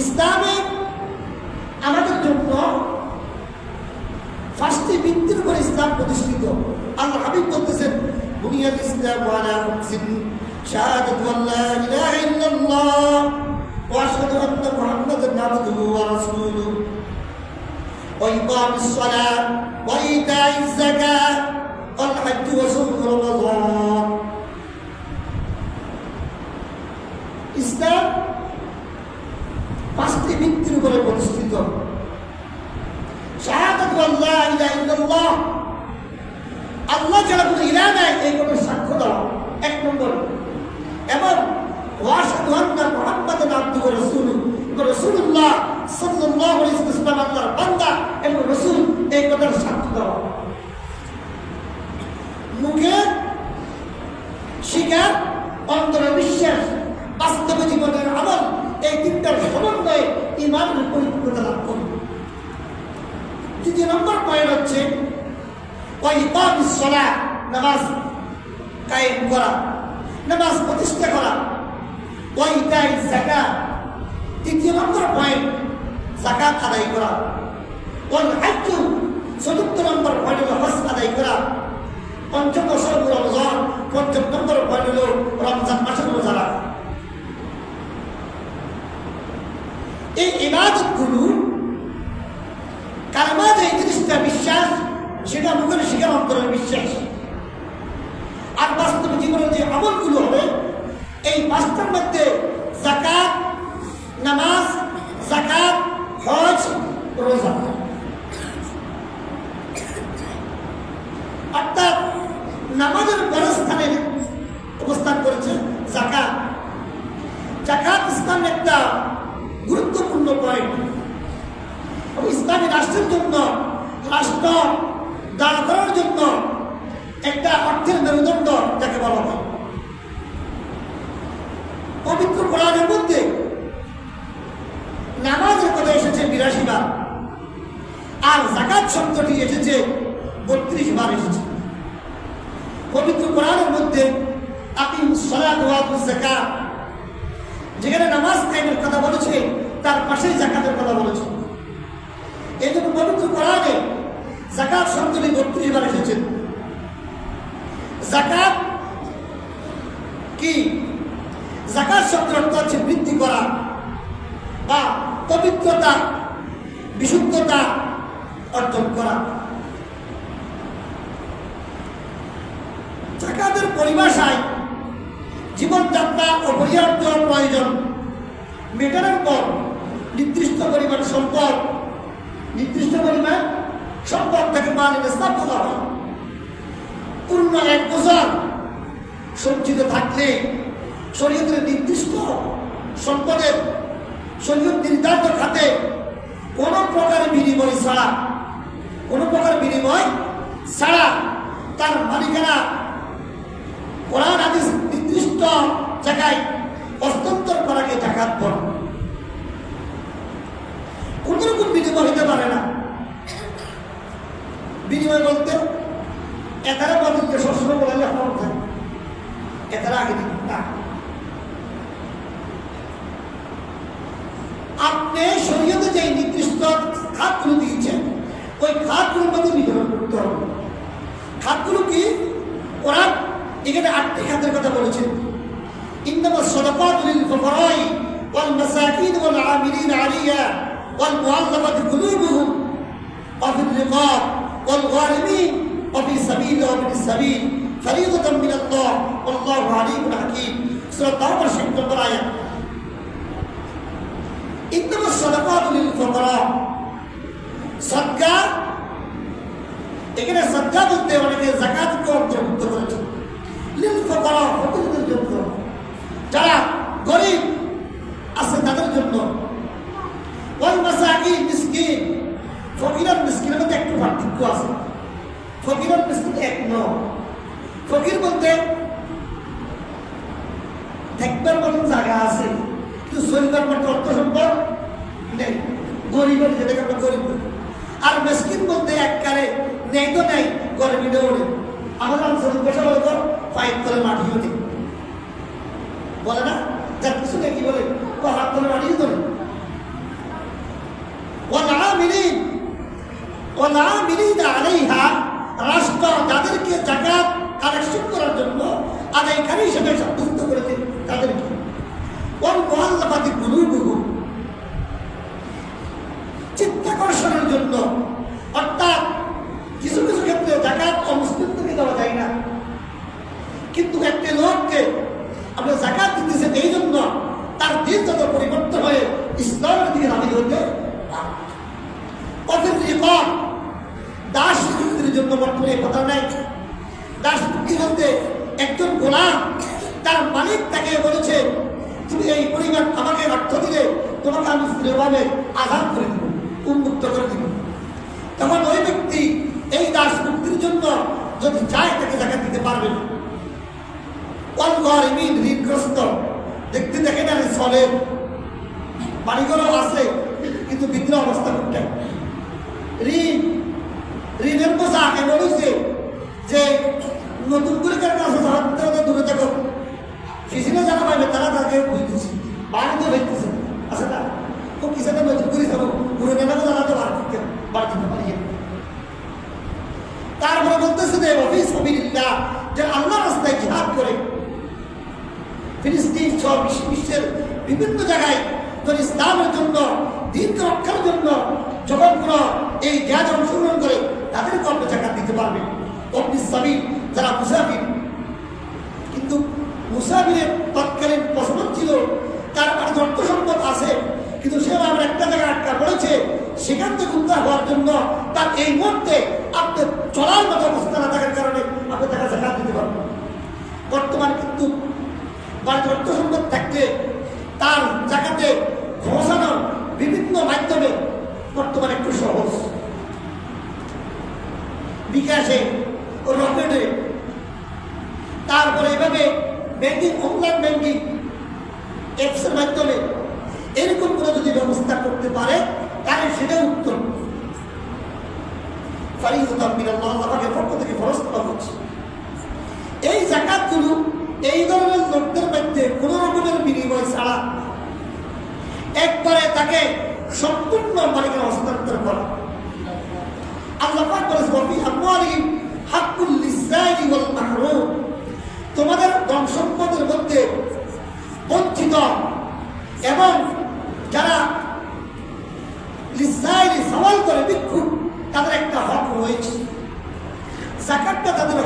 ইসলামে আমাদের জন্য ফার্স্টে ভিত্তির উপর ইসলাম প্রতিষ্ঠিত। আল্লাহ হাবিব বলতেছেন, বুনিয়াল ইসলামু আলা খামসিন শাহাদাতু আল্লা ইলাহা ইল্লাল্লাহ ওয়া আশহাদু আন্না মুহাম্মাদান আবদুহু ওয়া রাসূলুহু ওয়া ইকামিস সালাহ ওয়া ইতাইজ যাকাত ওয়াল হজ্জ ওয়া সাওম রমাদান। ইসলাম পাঁচটি ভিত্তির উপরে প্রতিষ্ঠিত। শাহাদাতু আল্লা ইলাহা ইল্লাল্লাহ, আল্লাহ ছাড়া কোনো ইলাহ নাই এই কোনো সাক্ষ্য দাও, এক নম্বর। এবং ওয়া আশহাদু আন্না মুহাম্মাদান আবদুহু ওয়া রাসূলুহু, রাসূলুল্লাহ সাল্লাল্লাহু আলাইহি ওয়াসাল্লাম আল্লাহর বান্দা এবং রাসূল, এই কথার সাক্ষ্য দাও। মুখে স্বীকার, অন্তরে বিশ্বাস, বাস্তব জীবনের আমল, এই তিনটার সমন্বয়ে ঈমানের পরিপূর্ণতা লাভ করবে। দ্বিতীয় নম্বর পয়েন্ট হচ্ছে ওয়া ইকামিস সালাহ, নামাজ কায়েম করা, নামাজ প্রতিষ্ঠা করা। ওয়া ইতাইজ যাকাত, তৃতীয় নম্বর পয়েন্ট যাকাত আদায় করা। ওয়াল হজ্জ, চতুর্থ নম্বর পয়েন্ট হলো হজ আদায় করা। পঞ্চম বছর রমজান, পঞ্চম নম্বর পয়েন্ট হলো রমজান মাসের রোজা রাখা। এই ইবাদতগুলো কালমা যে জিনিসটা বিশ্বাস, সেটা মুখের শিকার, অন্তরের বিশ্বাস। আর বাস্তব জীবনের যে আমলগুলো হবে, এই পাঁচটার মধ্যে যাকাত, নামাজ, যাকাত, হজ, রোজা। অর্থাৎ নামাজের পরের স্থানে অবস্থান করেছে যাকাত। যাকাত ইসলামের একটা গুরুত্বপূর্ণ পয়েন্ট। ইসলামী রাষ্ট্রের জন্য, রাষ্ট্র দাঁড় করার জন্য একটা অর্থের মেরুদণ্ড যাকে বলা হয়। পবিত্র কোরআনের মধ্যে নামাজের কথা এসেছে ৮২ বার, আর যাকাত শব্দটি এসেছে ৩২ বার এসেছে। পবিত্র কোরআনের মধ্যে আকিমুস সালাত ওয়া আতুজ যাকাত, যেখানে নামাজ কায়েমের কথা বলেছে, তার পাশেই যাকাতের কথা বলেছে। এই জন্য পবিত্র কোরআনে যাকাত শব্দটি ৩২ বার এসেছে। যাকাত কি? যাকাত শব্দের অর্থ হচ্ছে বৃদ্ধি করা বা পবিত্রতা, বিশুদ্ধতা অর্জন করা। যাকাতের পরিভাষায় জীবনযাত্রা অপরিহার্য প্রয়োজন মেটানোর পর নির্দিষ্ট পরিমাণ সম্পদ, নির্দিষ্ট পরিমাণ সম্পদ থেকে মালের নিসাব বলা হয়। পূর্ণ ১ বছর সঞ্চিত থাকলে শরীয়তের নির্দিষ্ট সম্পদের, শরীয়ত নির্ধারিত খাতে কোনো প্রকার বিনিময় ছাড়া, কোনো প্রকার বিনিময় ছাড়া তার মালিকানা কোরআন হাদিস নির্দিষ্ট জায়গায় হস্তান্তর করাকে যাকাত বলে। কোন রকম বিনিময় হতে পারে না। বিনিময় বলতে এতারা বলতে সবসময় বলে হক থাকে, এতারা আগে দিন না। আপনি শরীয়তে যে নির্দিষ্ট খাতগুলো দিয়েছেন, ওই খাতগুলোর মধ্যে বিতরণ করতে হবে। খাতগুলো কি? কোরআন এখানে ৮টি খাতের কথা বলেছেন। ইন্নামাস সাদাকাতু লিল ফুকারাই ওয়াল মাসাকিন ওয়াল আমিলিন আলাইহা ওয়াল মুআল্লাফাতি কুলুবুহুম ওয়া ফির রিকাব ওয়াল গারিমিন ওয়া ফি সাবিল ওয়া ফিস সাবিল ফরিদাতাম মিনাল্লাহ ওয়াল্লাহু আলিমুন হাকীম। সূরা তাওবার ৬০ নম্বর আয়াত। ইন্নামাস সাদাকাতু লিল ফুকারা, সাদকা, এখানে সাদকা বলতে অনেকে যাকাতকে অন্তর্ভুক্ত করেছে। লিল ফুকারা, ফকিরদের জন্য, যারা গরিব আছে তাদের জন্য। ওয়াল মাসাকিন, মিসকিন। ফকির আর মিসকিনের মধ্যে একটু পার্থক্য আছে। ফকির আর মিসকিন এক নয়। ফকির বলতে দেখবার মতন জায়গা আছে, কিন্তু শরীরের মধ্যে অর্থ সম্পদ নেই। গরিবের যেটাকে আমরা গরিব বলি। আর মিসকিন বলতে এককালে নেই তো নেই, গরিবেরও নেই। আমাদের অঞ্চলের বসে বলে তো পাইপ তলে মাটিও নেই, বলে না? যার কিছু নেই, কি বলে? হাত তলে মাটিও তো নেই। ওয়ালামিলিনা আলাইহা, রাষ্ট্র যাদেরকে যাকাত কালেকশন করার জন্য আদায়কারী হিসেবে সাব্যস্ত করেছে তাদেরকে, ওয়াল মুআল্লাফাতি কুলুবুহুম, চিত্তাকর্ষণের জন্য, অর্থাৎ কিছু কিছু ক্ষেত্রে যাকাত অমুসলিমদেরকে দেওয়া যায় না, কিন্তু একটি লোককে আপনি যাকাত দিতেছেন এই জন্য তার দিন যত পরিবর্তন হয়ে ইসলামের দিকে নামিয়ে হতে কঠিন রিকম দাস মুক্তির জন্য বর্তমানে কথা নাই। দাস মুক্তি বলতে একজন গোলাম তার মালিক তাকে বলেছে তুমি এই পরিমাণ আমাকে অর্থ দিলে তোমাকে আমি স্ত্রীভাবে আঘাত করে দিব, উন্মুক্ত করে দিব। তখন ওই ব্যক্তি এই দাস মুক্তির জন্য যদি চায় তাকে জাকাত দিতে পারবে না। ঋণগ্রস্ত দেখতে দেখে না চলে, বাড়িঘরও আছে কিন্তু বিদ্রোহ অবস্থা করতে ঋণের বোঝা আগে বলেছে যে নতুন করে কারণ আছে দূরে থাকো, ফিসিনে যারা পাইবে তারা তাকে বুঝতেছি বাড়িতে ভেজতেছে আছে না, ও কিসানে নতুন করে যাবো ঘুরে নেবে জানাতে বাড়তে পারি। তারপরে বলতেছে যে অফিস সাবিলিল্লাহ, যে আল্লাহর রাস্তায় জিহাদ করে ফিলিস্তিন সহ বিশ্বের বিভিন্ন জায়গায় যদি ইসলামের জন্য দিনকে রক্ষার জন্য যখন কোনো এই জিহাদে অংশগ্রহণ করে তাদেরকে আপনি জাকাত দিতে পারবেন। অফিস সাবিল যারা মুসাফির, কিন্তু মুসাফিরের তৎকালীন প্রশ্ন ছিল তার অর্থ সম্পদ আছে কিন্তু সে আমার একটা জায়গায় আটকা পড়েছে, সেখান থেকে উদ্ধার হওয়ার জন্য তার এই মুহূর্তে আপনি চলার মতো অবস্থা না থাকার কারণে আপনি তাকে জাকাত দিতে পারবেন। বর্তমান কিন্তু বাড়ির অর্থ সম্পদ থাকলে তার জাকাতে ঘোষানোর বিভিন্ন মাধ্যমে বর্তমানে একটু সহজ, বিকাশে ও রকেটে, তারপরে এভাবে ব্যাংকিং, অনলাইন ব্যাংকিং অ্যাপসের মাধ্যমে এরকম করে যদি ব্যবস্থা করতে পারে তাহলে সেটা উত্তম। ফারিদাতাম মিনাল্লাহ, আল্লাহর পক্ষ থেকে ফরজ করা হচ্ছে। এই যাকাতগুলো এই ধরনের লোকদের মধ্যে কোন রকমের বিনিময় ছাড়া একবারে তাকে সম্পূর্ণ মালিকের হস্তান্তর করা। আল্লাহ পাক বলেছেন ওয়া ফি আমওয়ালিহিম হাক্কুল লিসাইলি ওয়াল মাহরুম, তোমাদের ধন সম্পদের মধ্যে বঞ্চিত এবং যারা লিসাইলি সওয়াল করে ভিক্ষুক তাদের একটা হক রয়েছে। যাকাতটা তাদের